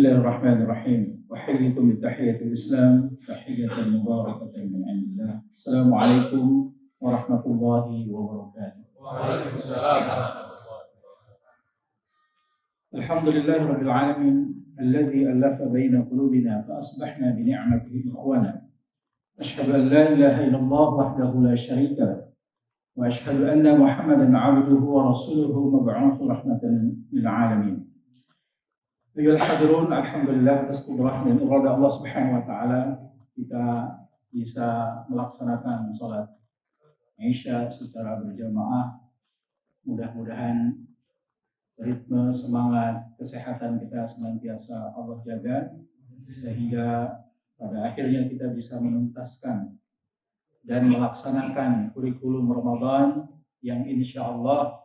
Bismillahirrahmanirrahim. Wahyikum bitahiyatul Islam, tahiyatan mubarakatan min indillah. Assalamualaikum warahmatullahi wabarakatuh. Waalaikumsalam. Alhamdulillahirabbil alamin alladzi alafa baina qulubina fa asbahna bi ni'matihi ikhwana. Asyhadu an la ilaha illallah wahdahu la syarika lahu wa asyhadu anna Muhammadan 'abduhu wa rasuluhu mab'uutsu rahmatan lil alamin. Ayyuhal hadirun, alhamdulillah atas qudrah dan irada Allah Subhanahu wa taala kita bisa melaksanakan salat Isya secara berjamaah. Mudah-mudahan ritme, semangat, kesehatan kita senantiasa Allah jaga sehingga pada akhirnya kita bisa menuntaskan dan melaksanakan kurikulum Ramadan yang insya Allah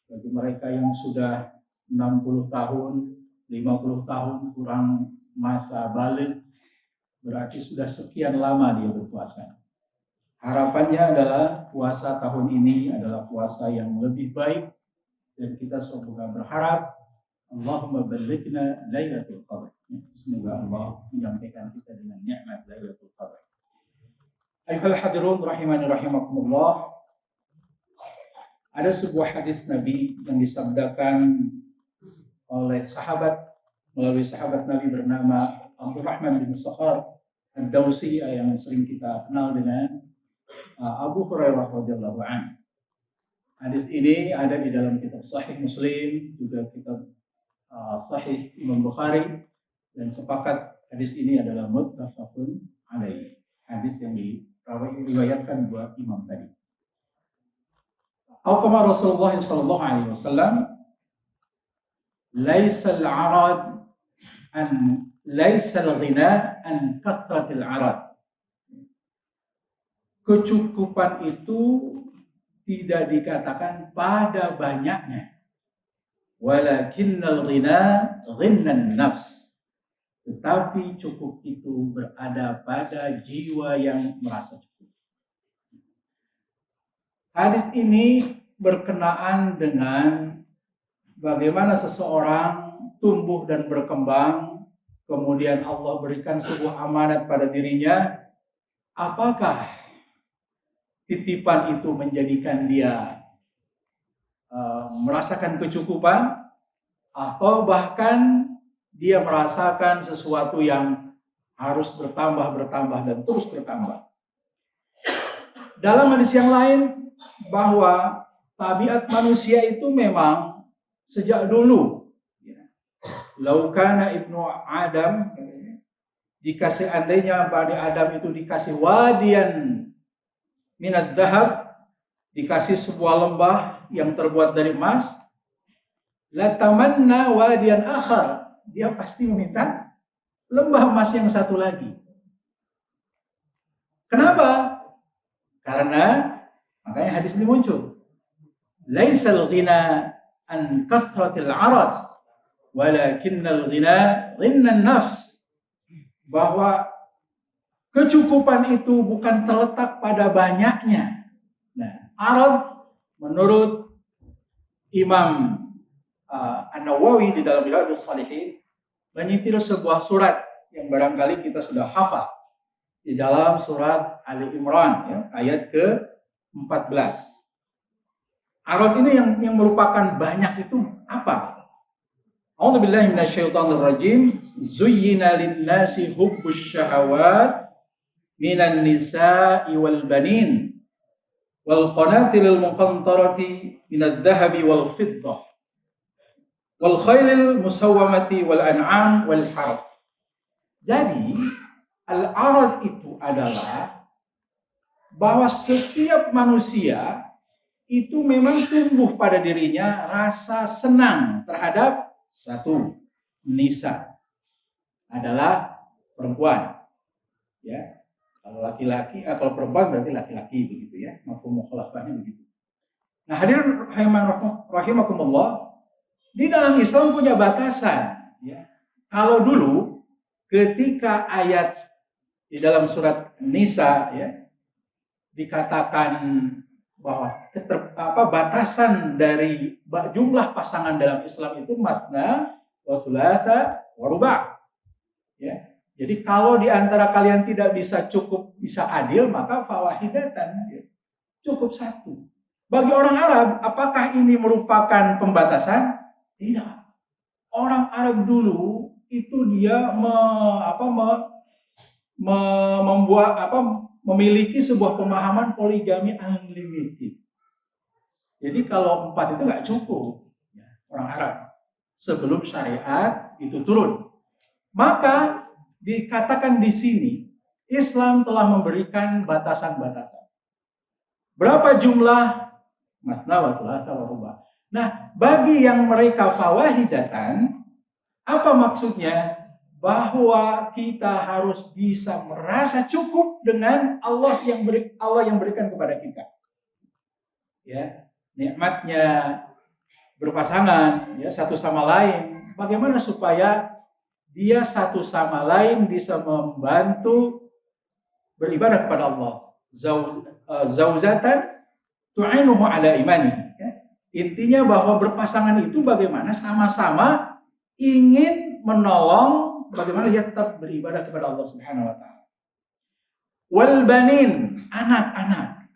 bagi mereka yang sudah 60 tahun 50 tahun kurang masa balik, berarti sudah sekian lama dia berpuasa. Harapannya adalah puasa tahun ini adalah puasa yang lebih baik, dan kita semoga berharap Allahumma ballighna Lailatul Qadar. Semoga Allah menyampaikan kita dengan nikmat Lailatul Qadar. Ayyuhal hadirun rahimani rahimakumullah. Ada sebuah hadis Nabi yang disabdakan oleh melalui sahabat Nabi bernama Abdurrahman bin Sakhar Ad-Dawsi yang sering kita kenal dengan Abu Hurairah radhiyallahu anhu. Hadis ini ada di dalam kitab Sahih Muslim, juga kitab Sahih Imam Bukhari, dan sepakat hadis ini adalah muttafaqun alaih. Hadis yang diriwayatkan dua imam tadi. Kama Rasulullah sallallahu alaihi wasallam, laisal ghina an kathratil arad. Kecukupan itu tidak dikatakan pada banyaknya. Walakinnal ghina ghinnan nafs. Tetapi cukup itu berada pada jiwa yang merasa cukup. Hadis ini berkenaan dengan bagaimana seseorang tumbuh dan berkembang, kemudian Allah berikan sebuah amanat pada dirinya. Apakah titipan itu menjadikan dia merasakan kecukupan, atau bahkan dia merasakan sesuatu yang harus bertambah dan terus bertambah. Dalam hadis yang lain, bahwa tabiat manusia itu memang sejak dulu, laukana ibnu Adam, dikasih andainya Bani Adam itu dikasih wadian minad dhahab, dikasih sebuah lembah yang terbuat dari emas, latamanna wadian akhar, dia pasti meminta lembah emas yang satu lagi. Kenapa? Karena makanya hadis ini muncul. Laisal ghina an kathratil arad, walakinnal ghina ghinnan nafs. Bahwa kecukupan itu bukan terletak pada banyaknya. Nah, arad menurut Imam An-Nawawi di dalam Riyadhus Shalihin menyitir sebuah surat yang barangkali kita sudah hafal, di dalam surat Ali Imran ya, ayat ke-14. Arad ini yang merupakan banyak itu apa? A'udzubillahi minasyaitonirrajim. Zuyyina lin-nasi hubbus syahawat minan nisa'i wal banin wal qanatiril muqantarati minadh-dhahabi wal fiddah wal khailil musawwamati wal an'am wal harth. Jadi al-arad itu adalah bahwa setiap manusia itu memang tumbuh pada dirinya rasa senang terhadap satu, nisa adalah perempuan, ya. Kalau laki-laki, kalau perempuan berarti laki-laki, begitu ya. Mafhum mukhalafahnya begitu. Nah, hadirin rahimakumullah, di dalam Islam punya batasan, ya. Kalau dulu ketika ayat di dalam surat Nisa ya dikatakan bahwa batasan dari jumlah pasangan dalam Islam itu masna wa thulatha wa ruba'. Ya. Jadi kalau di antara kalian tidak bisa adil, maka fawahidatan, ya. Cukup satu. Bagi orang Arab, apakah ini merupakan pembatasan? Tidak. Orang Arab dulu itu dia memiliki sebuah pemahaman poligami unlimited. Jadi kalau 4 itu nggak cukup, ya, orang Arab sebelum syariat itu turun. Maka dikatakan di sini Islam telah memberikan batasan-batasan. Berapa jumlah? Masna wa thulatha wa ruba'. Nah, bagi yang mereka fawahidatan, apa maksudnya? Bahwa kita harus bisa merasa cukup dengan Allah yang berikan kepada kita. Ya, nikmatnya berpasangan, ya, satu sama lain. Bagaimana supaya dia satu sama lain bisa membantu beribadah kepada Allah. Zaujatan tu'inuhu ala imani. Ya. Intinya bahwa berpasangan itu bagaimana sama-sama ingin menolong bagaimana dia tetap beribadah kepada Allah Subhanahu wa taala. Wal banin, anak-anak.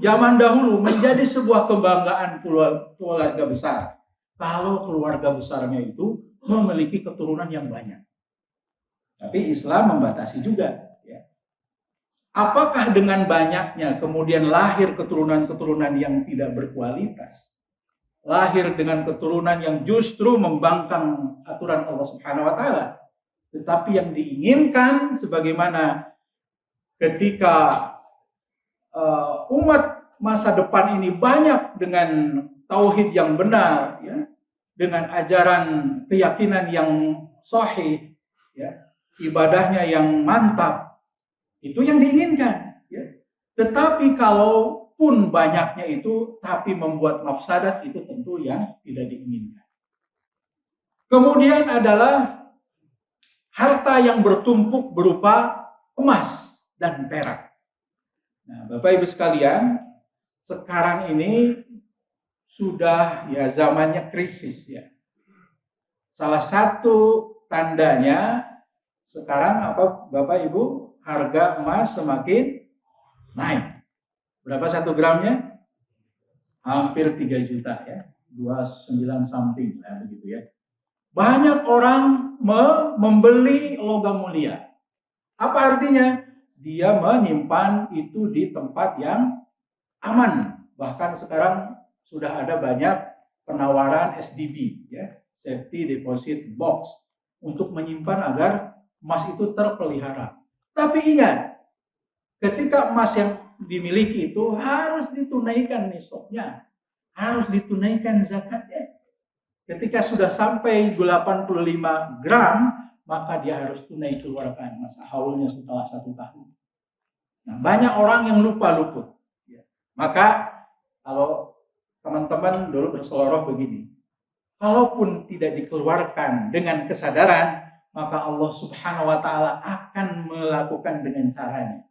Zaman dahulu menjadi sebuah kebanggaan keluarga besar. Kalau keluarga besarnya itu memiliki keturunan yang banyak. Tapi Islam membatasi juga, ya. Apakah dengan banyaknya kemudian lahir keturunan-keturunan yang tidak berkualitas? Lahir dengan keturunan yang justru membangkang aturan Allah Subhanahu wa taala. Tetapi yang diinginkan sebagaimana ketika umat masa depan ini banyak dengan tauhid yang benar, ya, dengan ajaran keyakinan yang sahih, ya, ibadahnya yang mantap, itu yang diinginkan. Ya. Tetapi kalaupun banyaknya itu, tapi membuat mafsadat, itu tentu yang tidak diinginkan. Kemudian adalah harta yang bertumpuk berupa emas dan perak. Nah, Bapak Ibu sekalian, sekarang ini sudah ya zamannya krisis, ya. Salah satu tandanya sekarang apa Bapak Ibu? Harga emas semakin naik. Berapa 1 gramnya? Hampir 3 juta, ya. 29 something lah begitu, ya. Banyak orang membeli logam mulia. Apa artinya? Dia menyimpan itu di tempat yang aman. Bahkan sekarang sudah ada banyak penawaran SDB, ya, Safety Deposit Box, untuk menyimpan agar emas itu terpelihara. Tapi ingat, ketika emas yang dimiliki itu harus ditunaikan nisabnya, harus ditunaikan zakatnya. Ketika sudah sampai 85 gram, maka dia harus tunai keluarkan masa haulnya setelah 1 tahun. Nah, banyak orang yang lupa luput. Ya. Maka kalau teman-teman dulu berseloroh begini, kalaupun tidak dikeluarkan dengan kesadaran, maka Allah Subhanahu wa taala akan melakukan dengan caranya.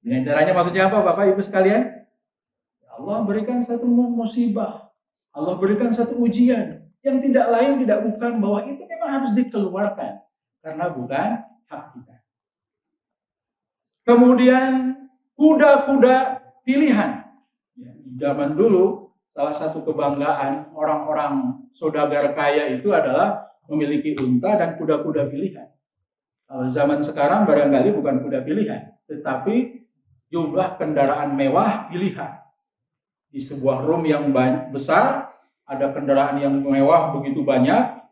Dengan caranya maksudnya apa, Bapak Ibu sekalian? Allah berikan satu musibah, Allah berikan satu ujian yang tidak lain tidak bukan bahwa itu memang harus dikeluarkan karena bukan hak kita. Kemudian kuda-kuda pilihan. Ya, zaman dulu salah satu kebanggaan orang-orang saudagar kaya itu adalah memiliki unta dan kuda-kuda pilihan. Kalau zaman sekarang barangkali bukan kuda pilihan, tetapi jumlah kendaraan mewah pilihan. Di sebuah room yang besar, ada kendaraan yang mewah begitu banyak,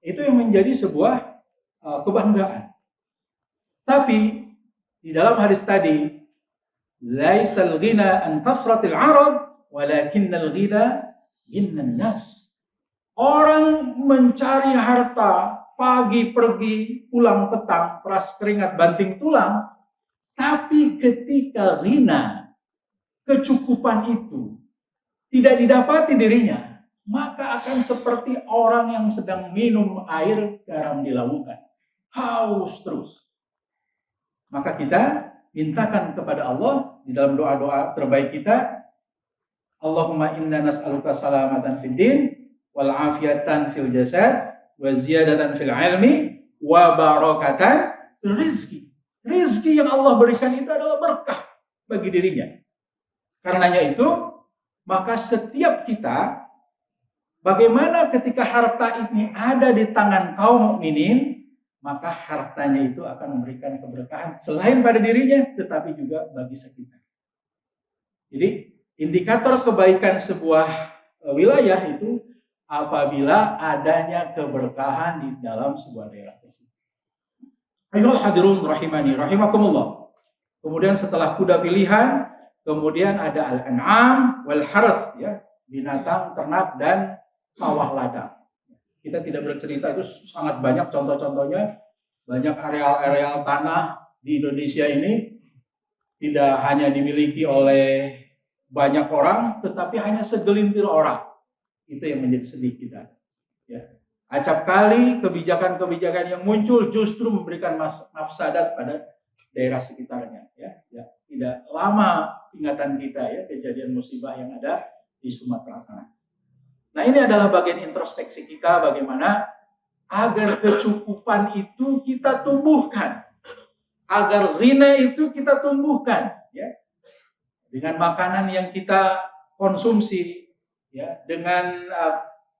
itu yang menjadi sebuah kebanggaan. Tapi di dalam hadis tadi, laisal ghina an kafratil arab, walakinnal ghina ghina'n nas. Orang mencari harta pagi pergi, pulang petang, peras keringat banting tulang, tapi ketika ghina, kecukupan itu tidak didapati dirinya, maka akan seperti orang yang sedang minum air garam di lautan, haus terus. Maka kita mintakan kepada Allah di dalam doa-doa terbaik kita, Allahumma inna nas'aluka salamatan fid din wal afiyatan fil jasad wa ziyadatan fil ilmi wa barakatan rizki. Rizki yang Allah berikan itu adalah berkah bagi dirinya. Karenanya itu, maka setiap kita, bagaimana ketika harta ini ada di tangan kaum mukminin, maka hartanya itu akan memberikan keberkahan selain pada dirinya, tetapi juga bagi sekitar. Jadi indikator kebaikan sebuah wilayah itu apabila adanya keberkahan di dalam sebuah daerah tersebut. Ayohal hadirun rahimani rahimakumullah. Kemudian setelah kuda pilihan, kemudian ada al-an'am wal harth, ya, binatang ternak dan sawah ladang. Kita tidak bercerita, itu sangat banyak contoh-contohnya. Banyak areal-areal tanah di Indonesia ini tidak hanya dimiliki oleh banyak orang, tetapi hanya segelintir orang. Itu yang menjadi sedih kita. Ya. Acap kali kebijakan-kebijakan yang muncul justru memberikan mafsadat pada daerah sekitarnya. Ya. Tidak lama ingatan kita, ya, kejadian musibah yang ada di Sumatera sana. Nah, ini adalah bagian introspeksi kita, bagaimana agar kecukupan itu kita tumbuhkan, agar ghina itu kita tumbuhkan, ya, dengan makanan yang kita konsumsi, ya, dengan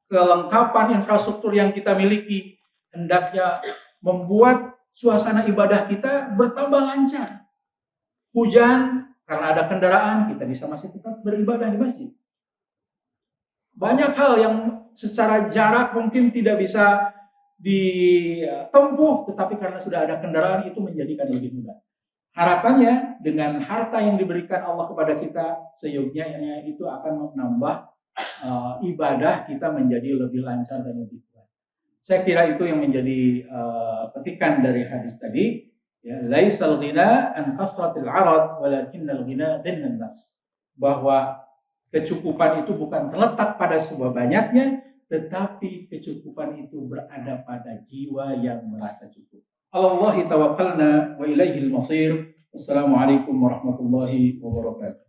kelengkapan infrastruktur yang kita miliki, hendaknya membuat suasana ibadah kita bertambah lancar. Hujan, karena ada kendaraan, kita bisa masih tetap beribadah di masjid. Banyak hal yang secara jarak mungkin tidak bisa ditempuh, tetapi karena sudah ada kendaraan itu menjadikan lebih mudah. Harapannya dengan harta yang diberikan Allah kepada kita, seyogyanya itu akan menambah ibadah kita menjadi lebih lancar dan lebih kuat. Saya kira itu yang menjadi petikan dari hadis tadi, ya, laisal ghina an kasratil arad walakinnal ghina ghinan nafs. Bahwa kecukupan itu bukan terletak pada sebuah banyaknya, tetapi kecukupan itu berada pada jiwa yang merasa cukup. Allahi tawakkalna wa ilaihil masir. Wassalamualaikum warahmatullahi wabarakatuh.